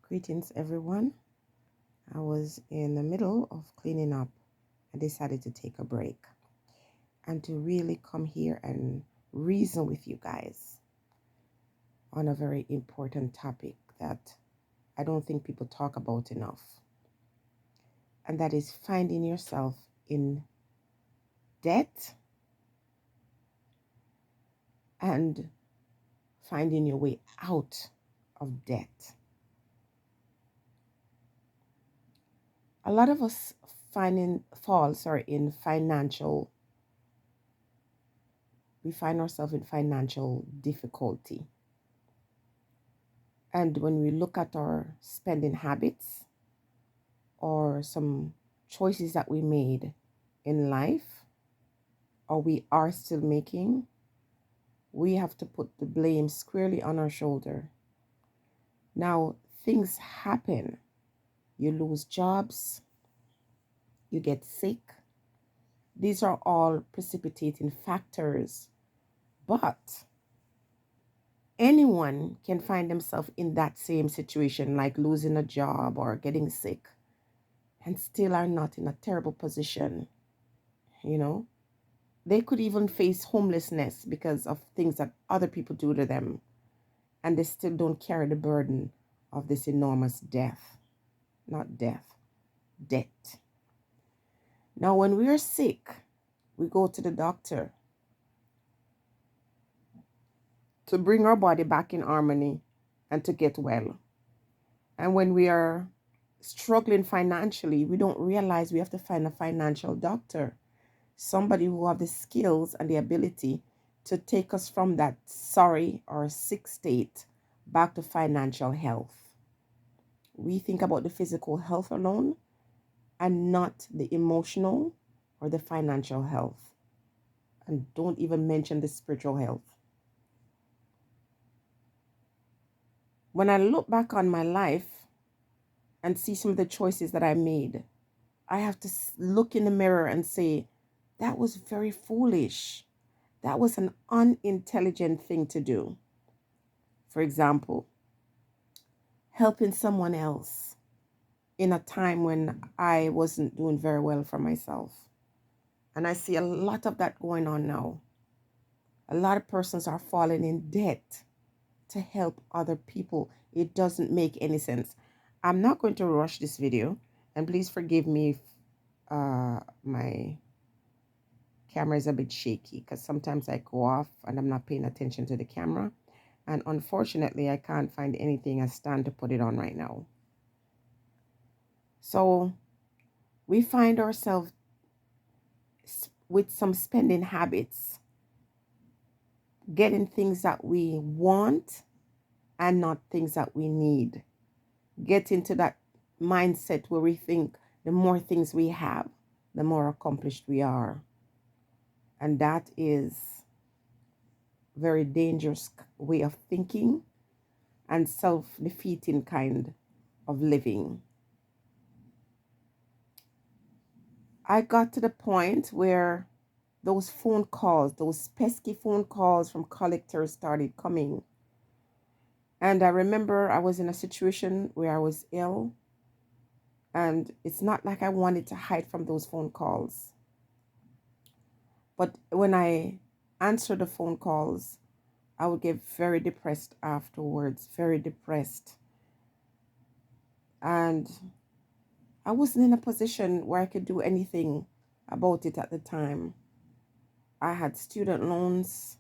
Greetings, everyone. I was in the middle of cleaning up. I decided to take a break and to really come here and reason with you guys on a very important topic that I don't think people talk about enough. And that is finding yourself in debt and finding your way out of debt. A lot of us we find ourselves in financial difficulty. And when we look at our spending habits or some choices that we made in life or we are still making, we have to put the blame squarely on our shoulder. Now, things happen. You lose jobs, you get sick. These are all precipitating factors. But anyone can find themselves in that same situation, like losing a job or getting sick, and still are not in a terrible position. They could even face homelessness because of things that other people do to them, and they still don't carry the burden of this enormous debt. Now, when we are sick, we go to the doctor to bring our body back in harmony and to get well. And when we are struggling financially, we don't realize we have to find a financial doctor, somebody who have the skills and the ability to take us from that sorry or sick state back to financial health. We think about the physical health alone and not the emotional or the financial health. And don't even mention the spiritual health. When I look back on my life and see some of the choices that I made, I have to look in the mirror and say, that was very foolish. That was an unintelligent thing to do. For example, helping someone else in a time when I wasn't doing very well for myself. And I see a lot of that going on now. A lot of persons are falling in debt to help other people. It doesn't make any sense. I'm not going to rush this video, and please forgive me if my camera is a bit shaky, because sometimes I go off and I'm not paying attention to the camera, and unfortunately I can't find anything I stand to put it on right now. So we find ourselves with some spending habits, getting things that we want and not things that we need. Get into that mindset where we think the more things we have, the more accomplished we are. And that is a very dangerous way of thinking and self-defeating kind of living. I got to the point where those phone calls, those pesky phone calls from collectors started coming. And I remember I was in a situation where I was ill, and it's not like I wanted to hide from those phone calls. But when I answered the phone calls, I would get very depressed afterwards, very depressed. And I wasn't in a position where I could do anything about it at the time. I had student loans.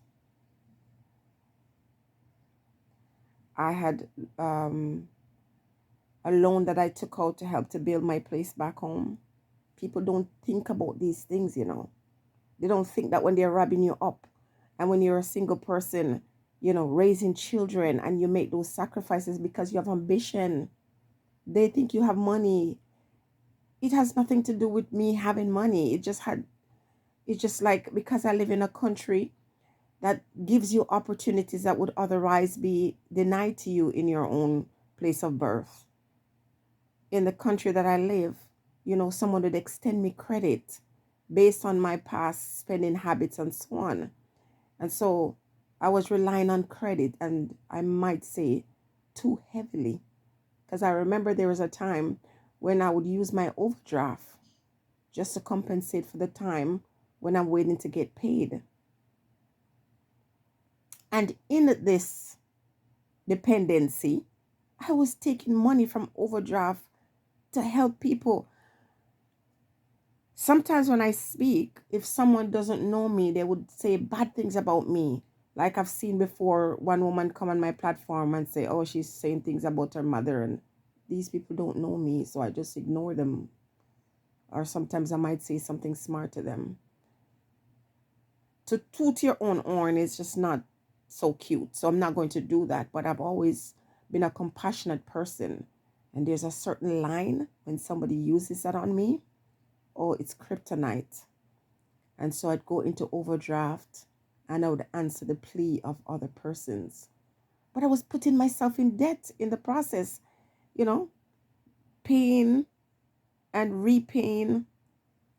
I had a loan that I took out to help to build my place back home. People don't think about these things, They don't think that when they're robbing you up, and when you're a single person, raising children, and you make those sacrifices because you have ambition, they think you have money. It has nothing to do with me having money. It's just like, because I live in a country that gives you opportunities that would otherwise be denied to you in your own place of birth. In the country that I live, someone would extend me credit based on my past spending habits and so on. And so I was relying on credit, and I might say too heavily. Because I remember there was a time when I would use my overdraft just to compensate for the time when I'm waiting to get paid. And in this dependency, I was taking money from overdraft to help people. Sometimes when I speak, if someone doesn't know me, they would say bad things about me. Like I've seen before, one woman come on my platform and say, oh, she's saying things about her mother. And these people don't know me, so I just ignore them. Or sometimes I might say something smart to them. To toot your own horn is just not so cute. So I'm not going to do that. But I've always been a compassionate person. And there's a certain line when somebody uses that on me. Oh, it's kryptonite. And so I'd go into overdraft and I would answer the plea of other persons. But I was putting myself in debt in the process, paying and repaying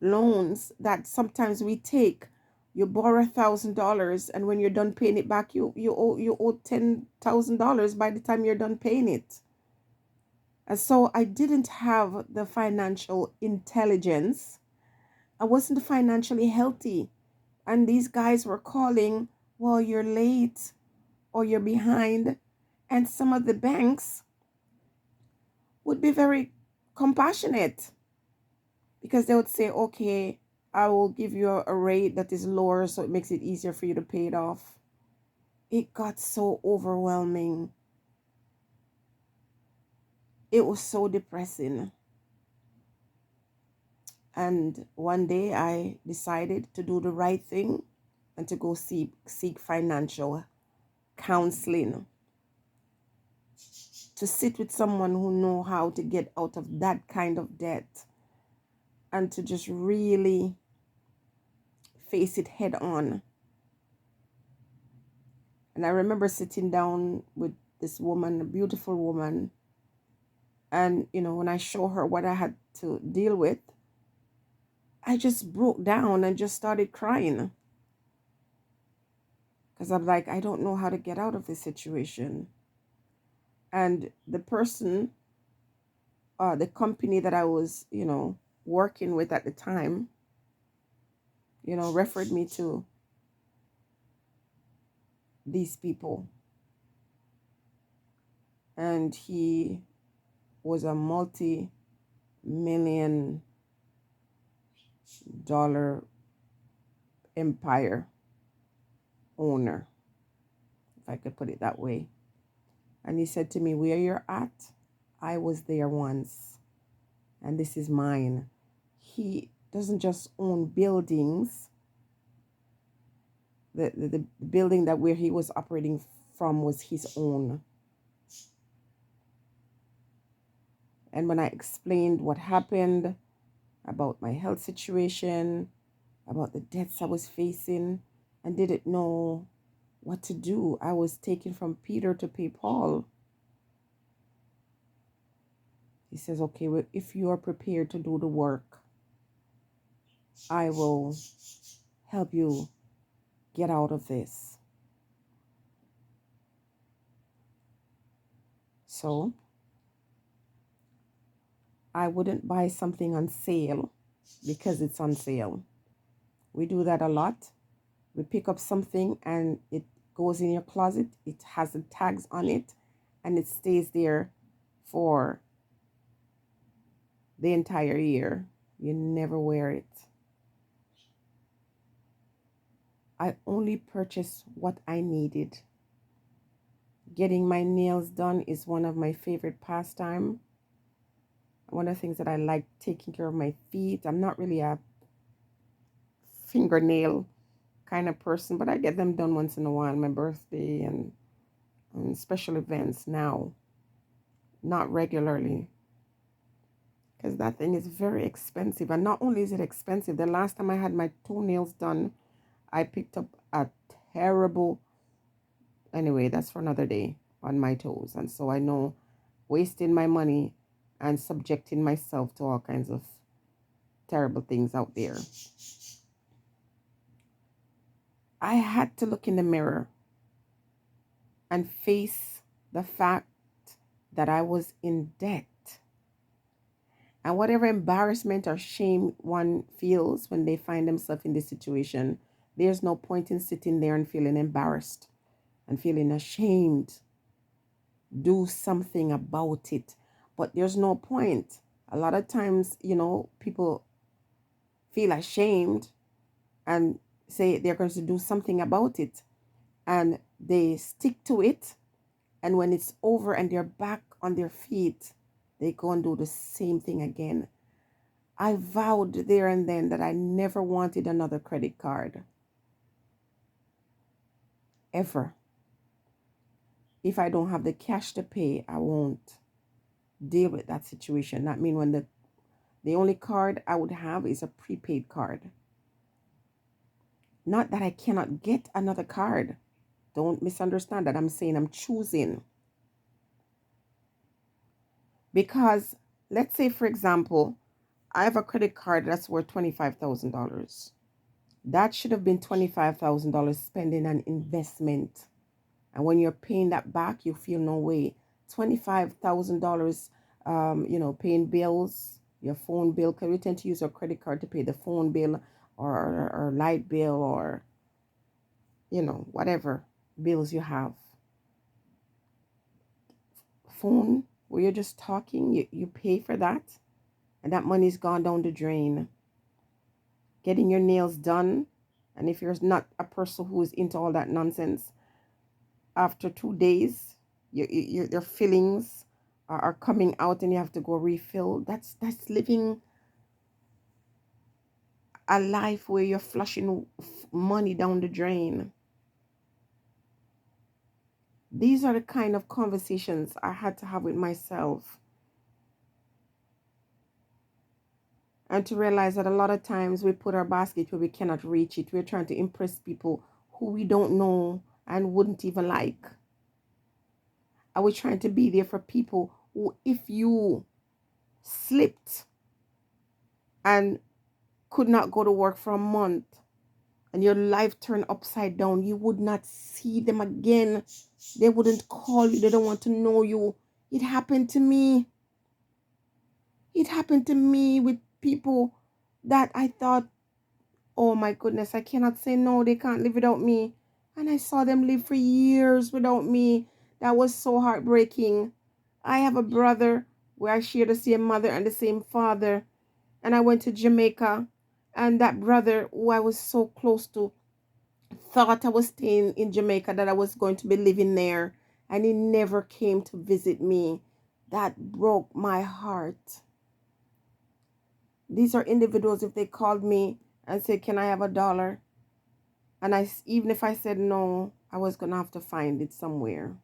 loans that sometimes we take. You borrow $1,000, and when you're done paying it back, you owe $10,000 by the time you're done paying it. And so I didn't have the financial intelligence. I wasn't financially healthy. And these guys were calling, well, you're late or you're behind. And some of the banks would be very compassionate because they would say, okay, I will give you a rate that is lower so it makes it easier for you to pay it off. It got so overwhelming. It was so depressing. And one day I decided to do the right thing and to go seek financial counseling, to sit with someone who know how to get out of that kind of debt and to just really face it head on. And I remember sitting down with this woman, a beautiful woman, and when I show her what I had to deal with, I just broke down and just started crying because I'm like, I don't know how to get out of this situation. And the person, the company that I was, working with at the time, referred me to these people. And he was a multi-million-dollar empire owner, if I could put it that way. And he said to me, where you're at, I was there once, and this is mine. He doesn't just own buildings. The building that where he was operating from was his own. And when I explained what happened about my health situation, about the debts I was facing, and didn't know what to do, I was taken from Peter to pay Paul. He says, okay, well, if you are prepared to do the work, I will help you get out of this. So I wouldn't buy something on sale because it's on sale. We do that a lot. We pick up something and it goes in your closet. It has the tags on it and it stays there for the entire year. You never wear it. I only purchased what I needed. Getting my nails done is one of my favorite pastime. One of the things that I like, taking care of my feet. I'm not really a fingernail kind of person, but I get them done once in a while, my birthday and special events now. Not regularly. Because that thing is very expensive. And not only is it expensive, the last time I had my toenails done, I picked up a terrible, anyway, that's for another day, on my toes. And so I know wasting my money and subjecting myself to all kinds of terrible things out there. I had to look in the mirror and face the fact that I was in debt. And whatever embarrassment or shame one feels when they find themselves in this situation, there's no point in sitting there and feeling embarrassed and feeling ashamed. Do something about it. But there's no point. A lot of times, people feel ashamed and say they're going to do something about it. And they stick to it. And when it's over and they're back on their feet, they go and do the same thing again. I vowed there and then that I never wanted another credit card. Ever. If I don't have the cash to pay, I won't deal with that situation. That means when the only card I would have is a prepaid card. Not that I cannot get another card. Don't misunderstand that. I'm saying I'm choosing. Because let's say, for example, I have a credit card that's worth $25,000. That should have been $25,000 spending on investment. And when you're paying that back, you feel no way. $25,000, paying bills, your phone bill, because we tend to use our credit card to pay the phone bill or light bill or, whatever bills you have. Phone, where you're just talking, you pay for that, and that money's gone down the drain. Getting your nails done, and if you're not a person who is into all that nonsense, after 2 days, your fillings are coming out and you have to go refill. That's living a life where you're flushing money down the drain. These are the kind of conversations I had to have with myself. And to realize that a lot of times we put our basket where we cannot reach it. We're trying to impress people who we don't know and wouldn't even like. Are we trying to be there for people who, if you slipped and could not go to work for a month and your life turned upside down, you would not see them again. They wouldn't call you. They don't want to know you. It happened to me. It happened to me with people that I thought, oh my goodness, I cannot say no. They can't live without me. And I saw them live for years without me. That was so heartbreaking. I have a brother where I share the same mother and the same father. And I went to Jamaica. And that brother who I was so close to thought I was staying in Jamaica, that I was going to be living there. And he never came to visit me. That broke my heart. These are individuals, if they called me and said, can I have $1? And even if I said no, I was going to have to find it somewhere.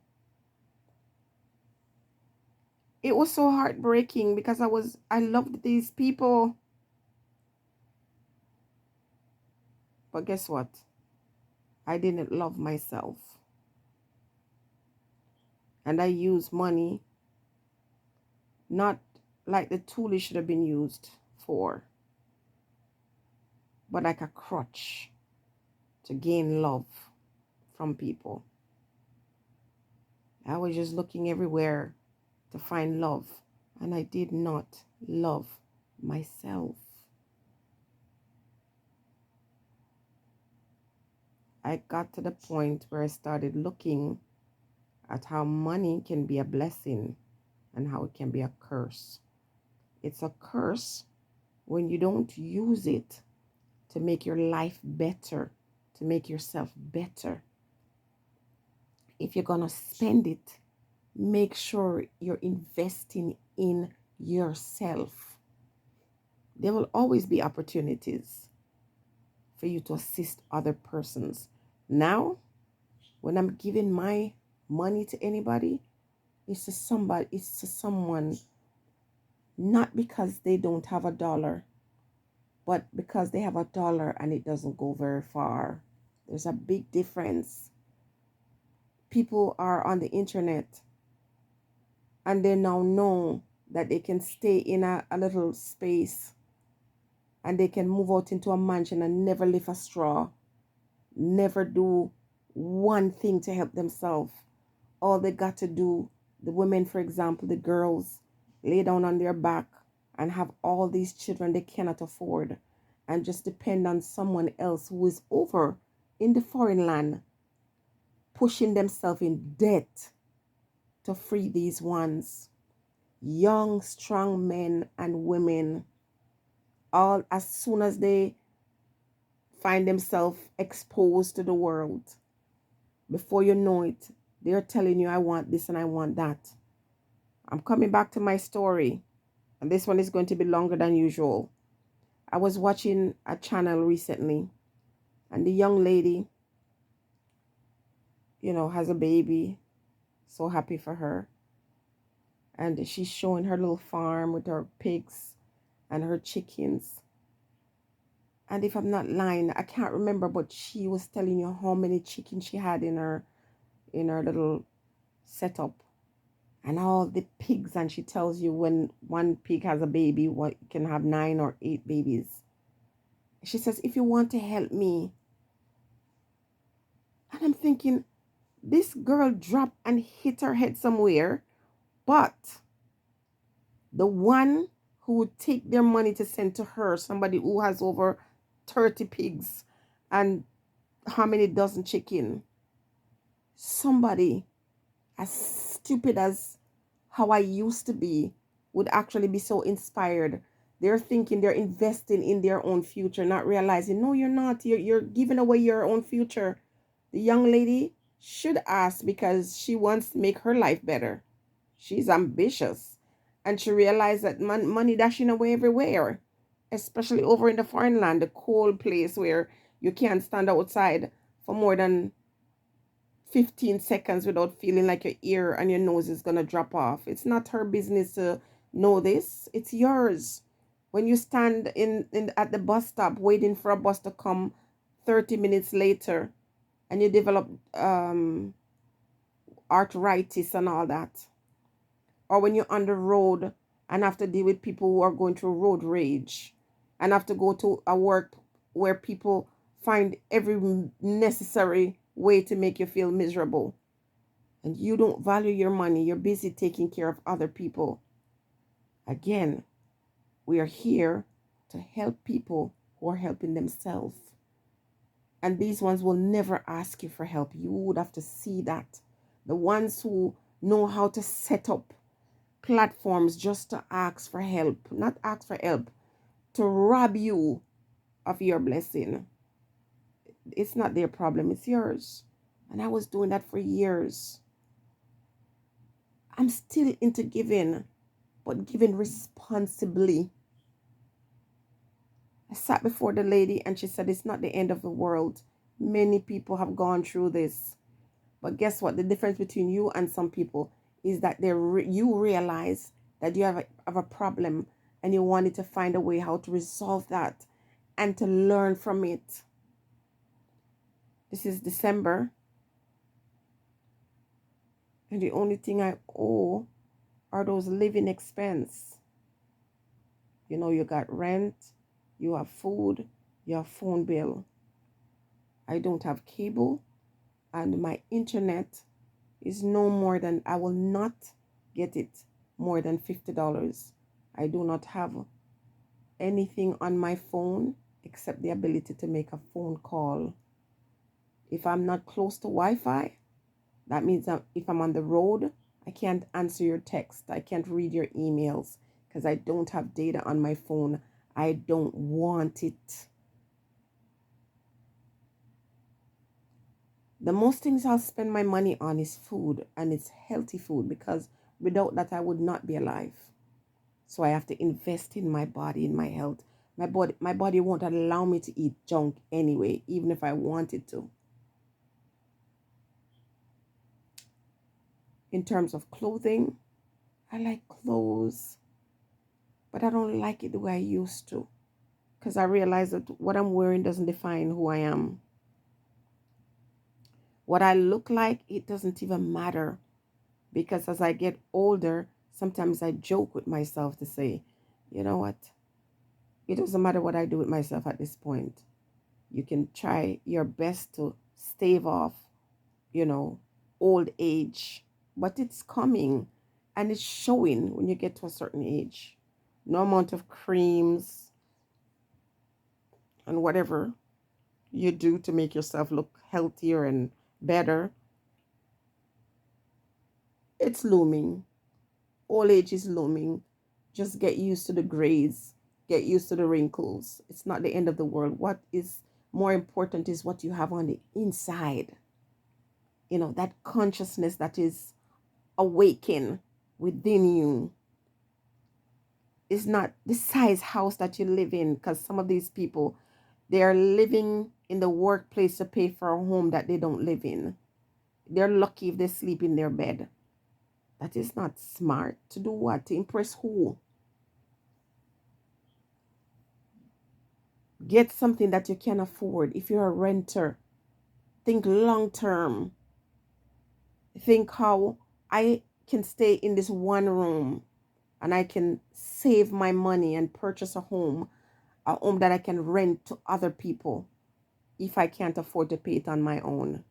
It was so heartbreaking because I loved these people. But guess what? I didn't love myself. And I used money not like the tool it should have been used for, but like a crutch to gain love from people. I was just looking everywhere to find love, and I did not love myself. I got to the point where I started looking at how money can be a blessing and how it can be a curse. It's a curse when you don't use it to make your life better, to make yourself better. If you're going to spend it, make sure you're investing in yourself. There will always be opportunities for you to assist other persons. Now, when I'm giving my money to anybody, it's to someone, not because they don't have $1, but because they have $1 and it doesn't go very far. There's a big difference. People are on the internet and they now know that they can stay in a little space and they can move out into a mansion and never lift a straw, never do one thing to help themselves. All they got to do The women, for example, the girls lay down on their back and have all these children they cannot afford and just depend on someone else who is over in the foreign land, pushing themselves in debt to free these ones. Young, strong men and women, all as soon as they find themselves exposed to the world, before you know it, they're telling you, I want this and I want that. I'm coming back to my story, and this one is going to be longer than usual. I was watching a channel recently, and the young lady, has a baby. So happy for her. And she's showing her little farm with her pigs and her chickens. And if I'm not lying, I can't remember, but she was telling you how many chickens she had in her little setup, and all the pigs. And she tells you when one pig has a baby, what can have 9 or 8 babies. She says, if you want to help me. And I'm thinking, this girl dropped and hit her head somewhere, but the one who would take their money to send to her, somebody who has over 30 pigs and how many dozen chicken, somebody as stupid as how I used to be would actually be so inspired. They're thinking they're investing in their own future, not realizing, no, you're not. You're giving away your own future. The young lady should ask because she wants to make her life better. She's ambitious. And she realized that money dashing away everywhere, especially over in the foreign land, the cold place where you can't stand outside for more than 15 seconds without feeling like your ear and your nose is going to drop off. It's not her business to know this. It's yours. When you stand in at the bus stop waiting for a bus to come 30 minutes later and you develop arthritis and all that, or when you're on the road and have to deal with people who are going through road rage and have to go to a work where people find every necessary way to make you feel miserable, and you don't value your money, you're busy taking care of other people. Again, we are here to help people who are helping themselves. And these ones will never ask you for help. You would have to see that. The ones who know how to set up platforms just to ask for help, not ask for help, to rob you of your blessing. It's not their problem, it's yours. And I was doing that for years. I'm still into giving, but giving responsibly. I sat before the lady and she said, it's not the end of the world. Many people have gone through this. But guess what? The difference between you and some people is that you realize that you have a problem and you wanted to find a way how to resolve that and to learn from it. This is December. And the only thing I owe are those living expense. You got rent, you have food, you have phone bill. I don't have cable, and my internet is no more than, I will not get it more than $50. I do not have anything on my phone except the ability to make a phone call. If I'm not close to Wi-Fi, that means that if I'm on the road, I can't answer your text. I can't read your emails because I don't have data on my phone. I don't want it. The most things I'll spend my money on is food, and it's healthy food, because without that I would not be alive. So I have to invest in my body, in my health. My body won't allow me to eat junk anyway, even if I wanted to. In terms of clothing, I like clothes, but I don't like it the way I used to, because I realize that what I'm wearing doesn't define who I am. What I look like, it doesn't even matter, because as I get older, sometimes I joke with myself to say, you know what? It doesn't matter what I do with myself at this point. You can try your best to stave off, old age, but it's coming. And it's showing when you get to a certain age. No amount of creams and whatever you do to make yourself look healthier and better, it's looming. Old age is looming. Just get used to the grays, get used to the wrinkles. It's not the end of the world. What is more important is what you have on the inside. That consciousness that is awakened within you. Is not the size house that you live in, because some of these people, they are living in the workplace to pay for a home that they don't live in. They're lucky if they sleep in their bed. That is not smart. To do what? To impress who? Get something that you can afford. If you're a renter, think long term. Think how I can stay in this one room and I can save my money and purchase a home that I can rent to other people if I can't afford to pay it on my own.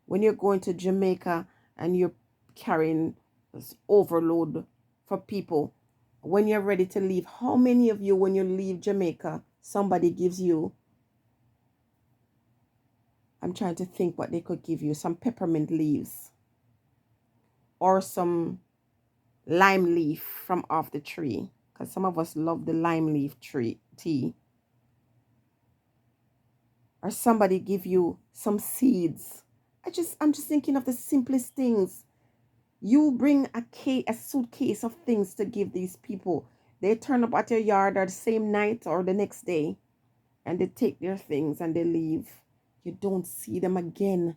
When you're going to Jamaica and you're carrying this overload for people, when you're ready to leave, how many of you, when you leave Jamaica, somebody gives you, I'm trying to think what they could give you, some peppermint leaves or some lime leaf from off the tree, because some of us love the lime leaf tree tea, or somebody give you some seeds. I'm just thinking of the simplest things. You bring a suitcase of things to give these people. They turn up at your yard or the same night or the next day, and they take their things and they leave. You don't see them again.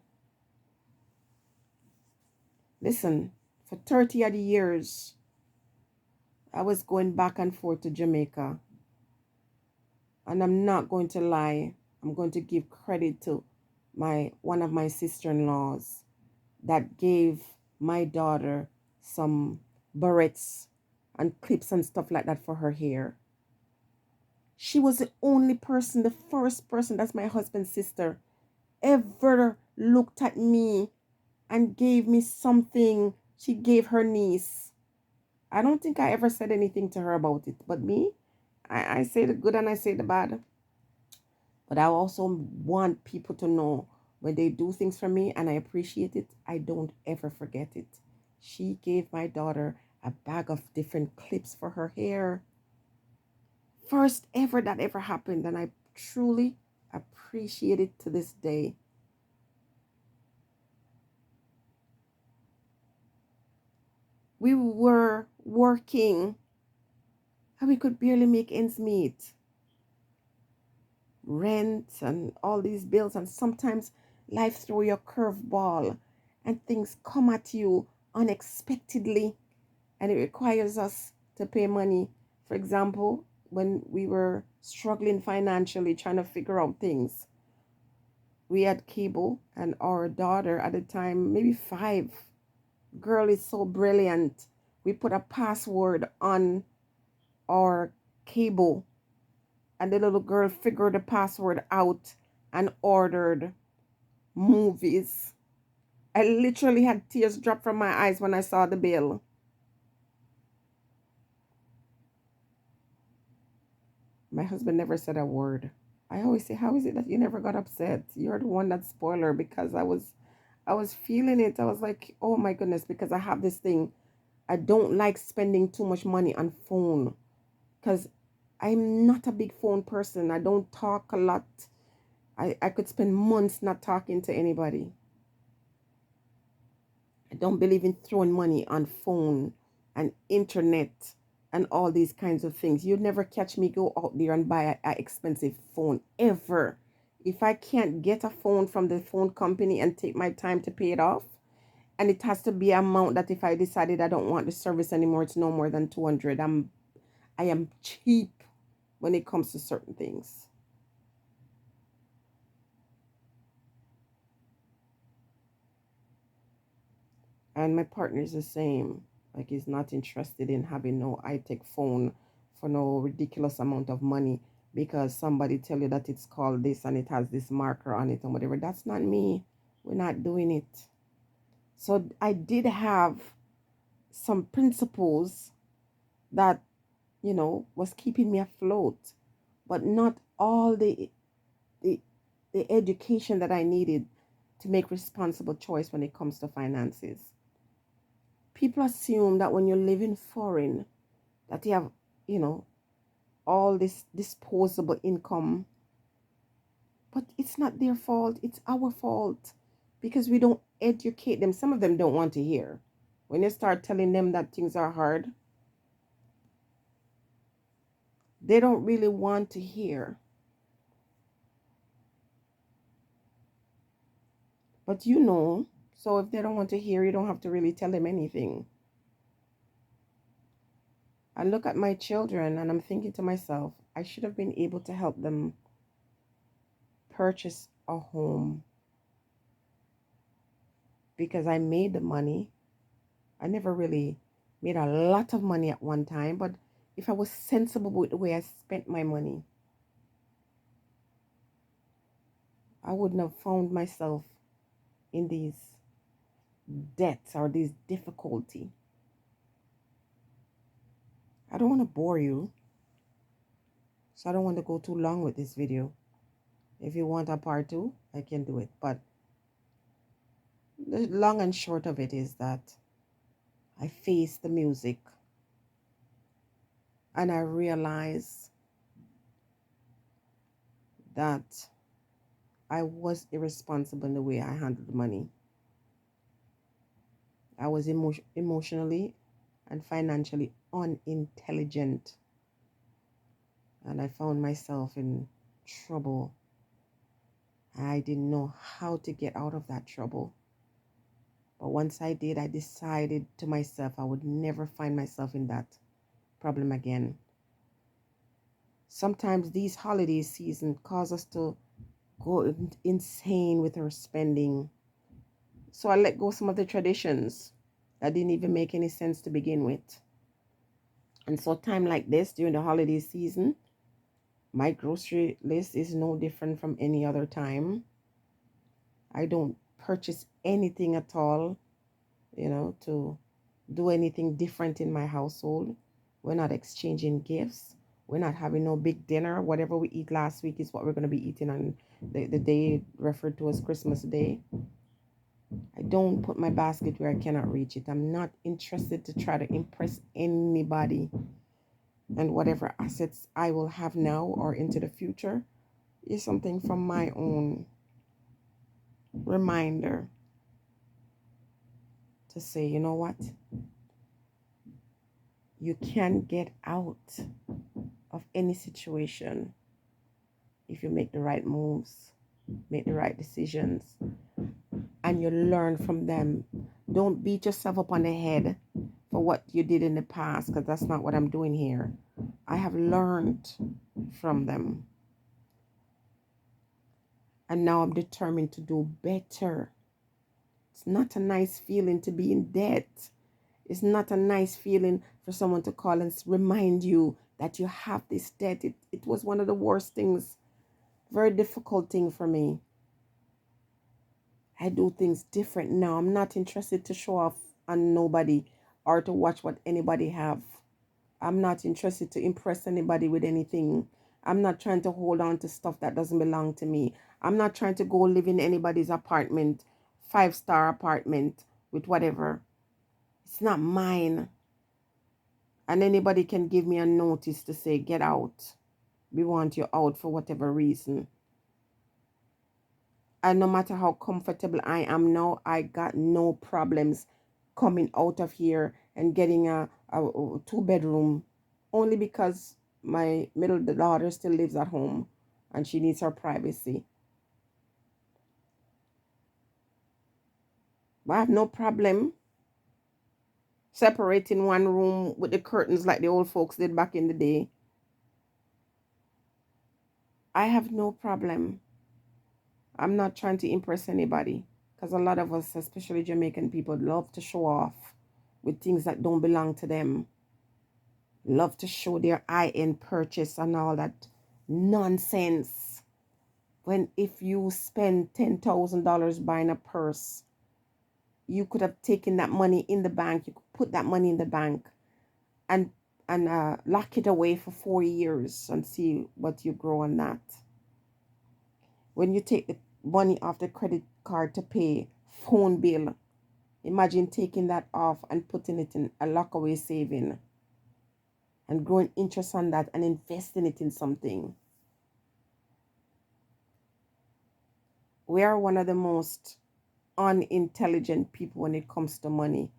Listen, for 30 odd years, I was going back and forth to Jamaica. And I'm not going to lie. I'm going to give credit to one of my sister-in-laws that gave my daughter some barrettes and clips and stuff like that for her hair. She was the only person, the first person, that's my husband's sister, ever looked at me and gave me something she gave her niece. I don't think I ever said anything to her about it, but me, I say the good and I say the bad. But I also want people to know when they do things for me and I appreciate it, I don't ever forget it. She gave my daughter a bag of different clips for her hair. First ever that ever happened, and I truly appreciate it to this day. We were working and we could barely make ends meet. Rent and all these bills, and sometimes life throw you a curveball and things come at you unexpectedly and it requires us to pay money. For example, when we were struggling financially trying to figure out things, we had cable and our daughter at the time, maybe 5, girl is so brilliant, we put a password on our cable and the little girl figured the password out and ordered movies. I literally had tears drop from my eyes when I saw the bill. My husband never said a word. I always say, how is it that you never got upset? You're the one that spoiled her, because I was feeling it. I was like, oh my goodness, because I have this thing. I don't like spending too much money on phone because I'm not a big phone person. I don't talk a lot. I could spend months not talking to anybody. I don't believe in throwing money on phone and internet and all these kinds of things. You'd never catch me go out there and buy a expensive phone ever. If I can't get a phone from the phone company and take my time to pay it off, and it has to be an amount that if I decided I don't want the service anymore, it's no more than 200. I am cheap when it comes to certain things. And my partner is the same. Like he's not interested in having no high-tech phone for no ridiculous amount of money because somebody tell you that it's called this and it has this marker on it and whatever. That's not me. We're not doing it. So I did have some principles that, was keeping me afloat, but not all the, the education that I needed to make responsible choice when it comes to finances. People assume that when you're living foreign, that you have, you know, all this disposable income, but it's not their fault, it's our fault because we don't educate them. Some of them don't want to hear. When you start telling them that things are hard, they don't really want to hear. But so if they don't want to hear, you don't have to really tell them anything. I look at my children and I'm thinking to myself, I should have been able to help them purchase a home because I made the money. I never really made a lot of money at one time, but if I was sensible with the way I spent my money, I wouldn't have found myself in these debts or these difficulty. I don't want to bore you, so I don't want to go too long with this video. If you want a part 2, I can do it. But the long and short of it is that I faced the music and I realized that I was irresponsible in the way I handled money. I was emotionally and financially unintelligent. And I found myself in trouble. I didn't know how to get out of that trouble. But once I did, I decided to myself I would never find myself in that problem again. Sometimes these holiday seasons cause us to go insane with our spending. So I let go some of the traditions that didn't even make any sense to begin with. And so time like this, during the holiday season, my grocery list is no different from any other time. I don't purchase anything at all, to do anything different in my household. We're not exchanging gifts. We're not having no big dinner. Whatever we eat last week is what we're going to be eating on the day referred to as Christmas Day. I don't put my basket where I cannot reach it. I'm not interested to try to impress anybody. And whatever assets I will have now or into the future is something from my own reminder to say, you know what? You can get out of any situation if you make the right moves, make the right decisions, and you learn from them. Don't beat yourself up on the head for what you did in the past, because that's not what I'm doing here. I have learned from them. And now I'm determined to do better. It's not a nice feeling to be in debt. It's not a nice feeling for someone to call and remind you that you have this debt. It was one of the worst things, very difficult thing for me. I do things different now. I'm not interested to show off on nobody or to watch what anybody have. I'm not interested to impress anybody with anything. I'm not trying to hold on to stuff that doesn't belong to me. I'm not trying to go live in anybody's apartment, 5-star apartment with whatever. It's not mine. And anybody can give me a notice to say, get out. We want you out for whatever reason. And no matter how comfortable I am now, I got no problems coming out of here and getting a 2-bedroom, only because my middle daughter still lives at home and she needs her privacy. But I have no problem separating one room with the curtains like the old folks did back in the day. I have no problem. I'm not trying to impress anybody, because a lot of us, especially Jamaican people, love to show off with things that don't belong to them. Love to show their high-end purchase and all that nonsense. When if you spend $10,000 buying a purse, You could have taken that money in the bank. You could put that money in the bank and lock it away for 4 years and see what you grow on that. When you take the money off the credit card to pay phone bill, imagine taking that off and putting it in a lockaway saving and growing interest on that and investing it in something. We are one of the most unintelligent people when it comes to money.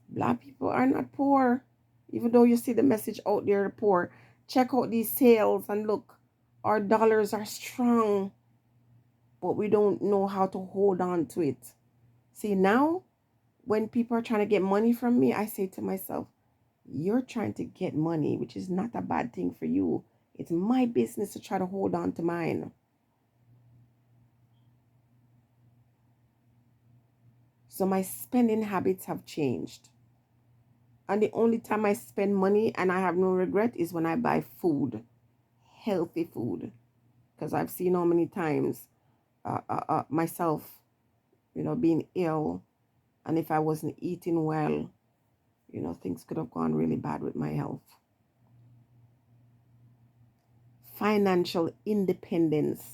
Black people are not poor. Even though you see the message out there, poor. Check out these sales and look, our dollars are strong, but we don't know how to hold on to it. See, now when people are trying to get money from me, I say to myself, you're trying to get money, which is not a bad thing for you. It's my business to try to hold on to mine. So my spending habits have changed. And the only time I spend money and I have no regret is when I buy food, healthy food. Because I've seen how many times myself, being ill. And if I wasn't eating well, things could have gone really bad with my health. Financial independence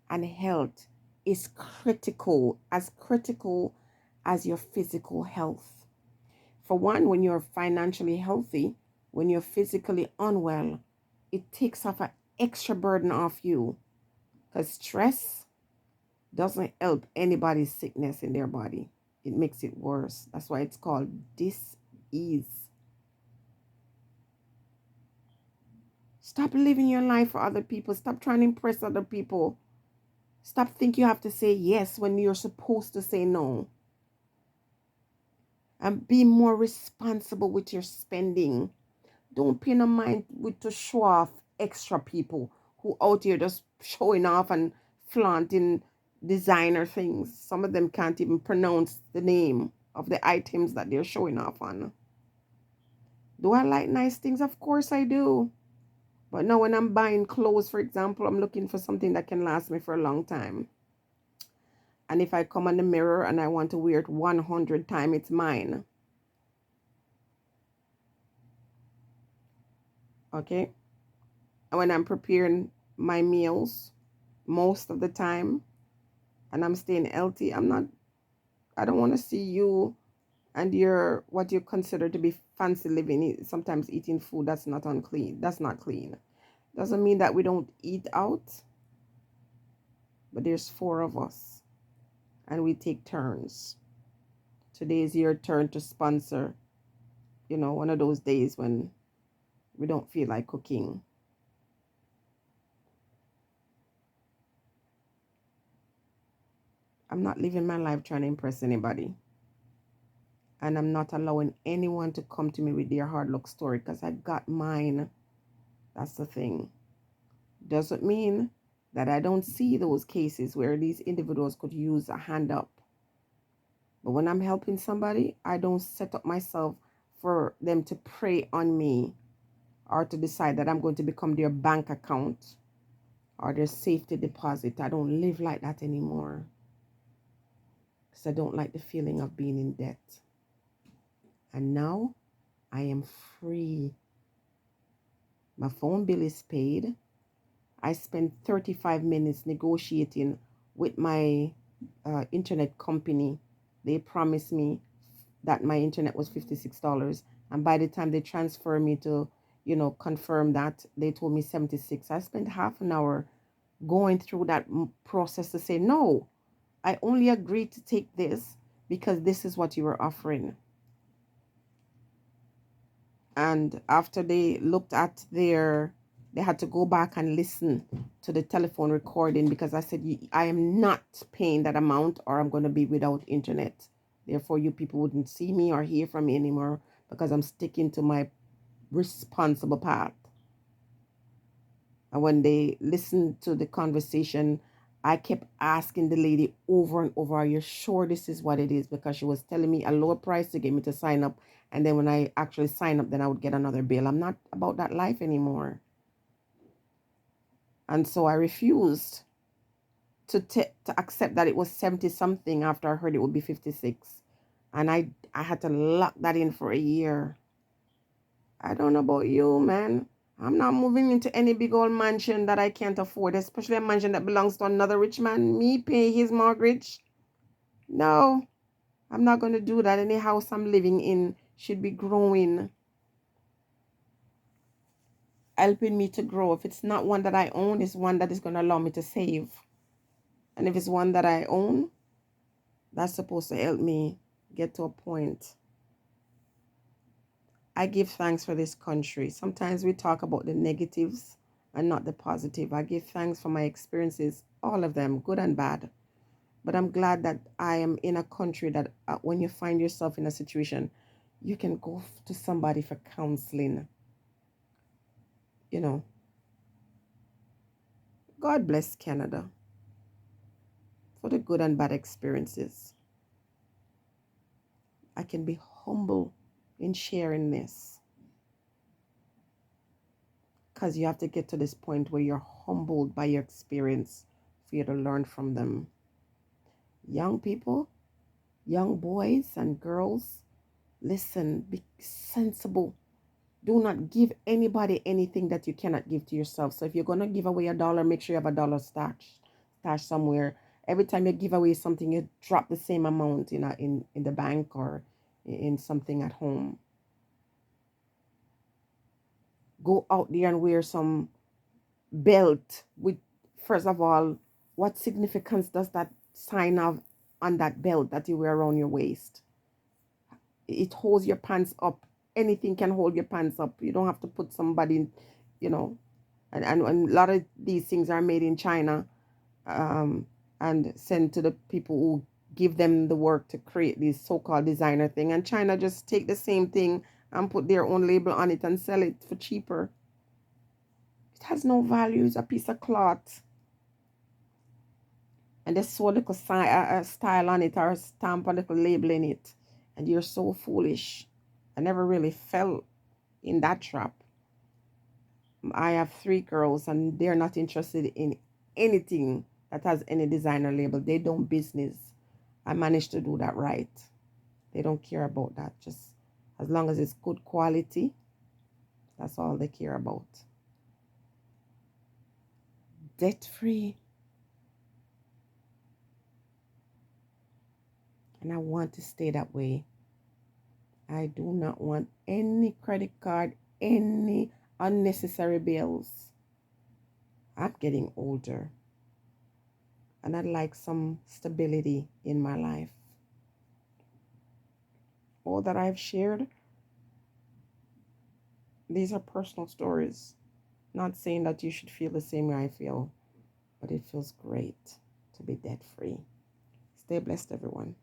and health is critical as your physical health. For one, when you're financially healthy, when you're physically unwell, it takes off an extra burden off you, because stress doesn't help anybody's sickness in their body. It makes it worse. That's why it's called dis-ease. Stop living your life for other people. Stop trying to impress other people. Stop thinking you have to say yes when you're supposed to say no. And be more responsible with your spending. Don't pay no mind with to show off extra people who out here just showing off and flaunting designer things. Some of them can't even pronounce the name of the items that they're showing off on. Do I like nice things? Of course I do. But now when I'm buying clothes, for example, I'm looking for something that can last me for a long time. And if I come on the mirror and I want to wear it 100 times, it's mine. Okay? And when I'm preparing my meals, most of the time, and I'm staying healthy, I don't want to see you and your what you consider to be fancy living, sometimes eating food that's not unclean. That's not clean. Doesn't mean that we don't eat out, but there's 4 of us and we take turns. Today is your turn to sponsor, one of those days when we don't feel like cooking. I'm not living my life trying to impress anybody. And I'm not allowing anyone to come to me with their hard luck story, because I got mine. That's the thing. Doesn't mean that I don't see those cases where these individuals could use a hand up. But when I'm helping somebody, I don't set up myself for them to prey on me or to decide that I'm going to become their bank account or their safety deposit. I don't live like that anymore, because I don't like the feeling of being in debt. And now I am free. My phone bill is paid. I spent 35 minutes negotiating with my internet company. They promised me that my internet was $56. And by the time they transfer me to, confirm that, they told me 76. I spent half an hour going through that process to say, no, I only agreed to take this because this is what you were offering. And after they looked at they had to go back and listen to the telephone recording, because I said, I am not paying that amount or I'm going to be without internet. Therefore, you people wouldn't see me or hear from me anymore, because I'm sticking to my responsible path. And when they listened to the conversation, I kept asking the lady over and over, are you sure this is what it is? Because she was telling me a lower price to get me to sign up. And then when I actually sign up, then I would get another bill. I'm not about that life anymore. And so I refused. to accept that it was 70 something after I heard it would be 56. And I had to lock that in for a year. I don't know about you, man. I'm not moving into any big old mansion that I can't afford, especially a mansion that belongs to another rich man. Me pay his mortgage. No, I'm not going to do that. Any house I'm living in should be growing, helping me to grow. If it's not one that I own, it's one that is going to allow me to save. And if it's one that I own, that's supposed to help me get to a point. I give thanks for this country. Sometimes we talk about the negatives and not the positive. I give thanks for my experiences, all of them, good and bad. But I'm glad that I am in a country that when you find yourself in a situation, you can go to somebody for counseling. You know, God bless Canada for the good and bad experiences. I can be humble in sharing this because you have to get to this point where you're humbled by your experience for you to learn from them. Young people, young boys and girls, listen, be sensible. Do not give anybody anything that you cannot give to yourself. So if you're going to give away $1, make sure you have $1 stash somewhere. Every time you give away something, you drop the same amount in the bank or in something at home. Go out there and wear some belt with, first of all, what significance does that sign have on that belt that you wear around your waist? It holds your pants up. Anything can hold your pants up. You don't have to put somebody, you know, and a lot of these things are made in China, and sent to the people who give them the work to create these so-called designer thing. And China just take the same thing and put their own label on it and sell it for cheaper. It has no value. It's a piece of cloth. And they sew a little style on it or stamp a little label in it. And you're so foolish. I never really fell in that trap. I have 3 girls and they're not interested in anything that has any designer label. They don't business. I managed to do that right. They don't care about that. Just as long as it's good quality, that's all they care about. Debt free. And I want to stay that way. I do not want any credit card, any unnecessary bills. I'm getting older and I'd like some stability in my life. All that I've shared, these are personal stories. Not saying that you should feel the same way I feel, but it feels great to be debt free. Stay blessed, everyone.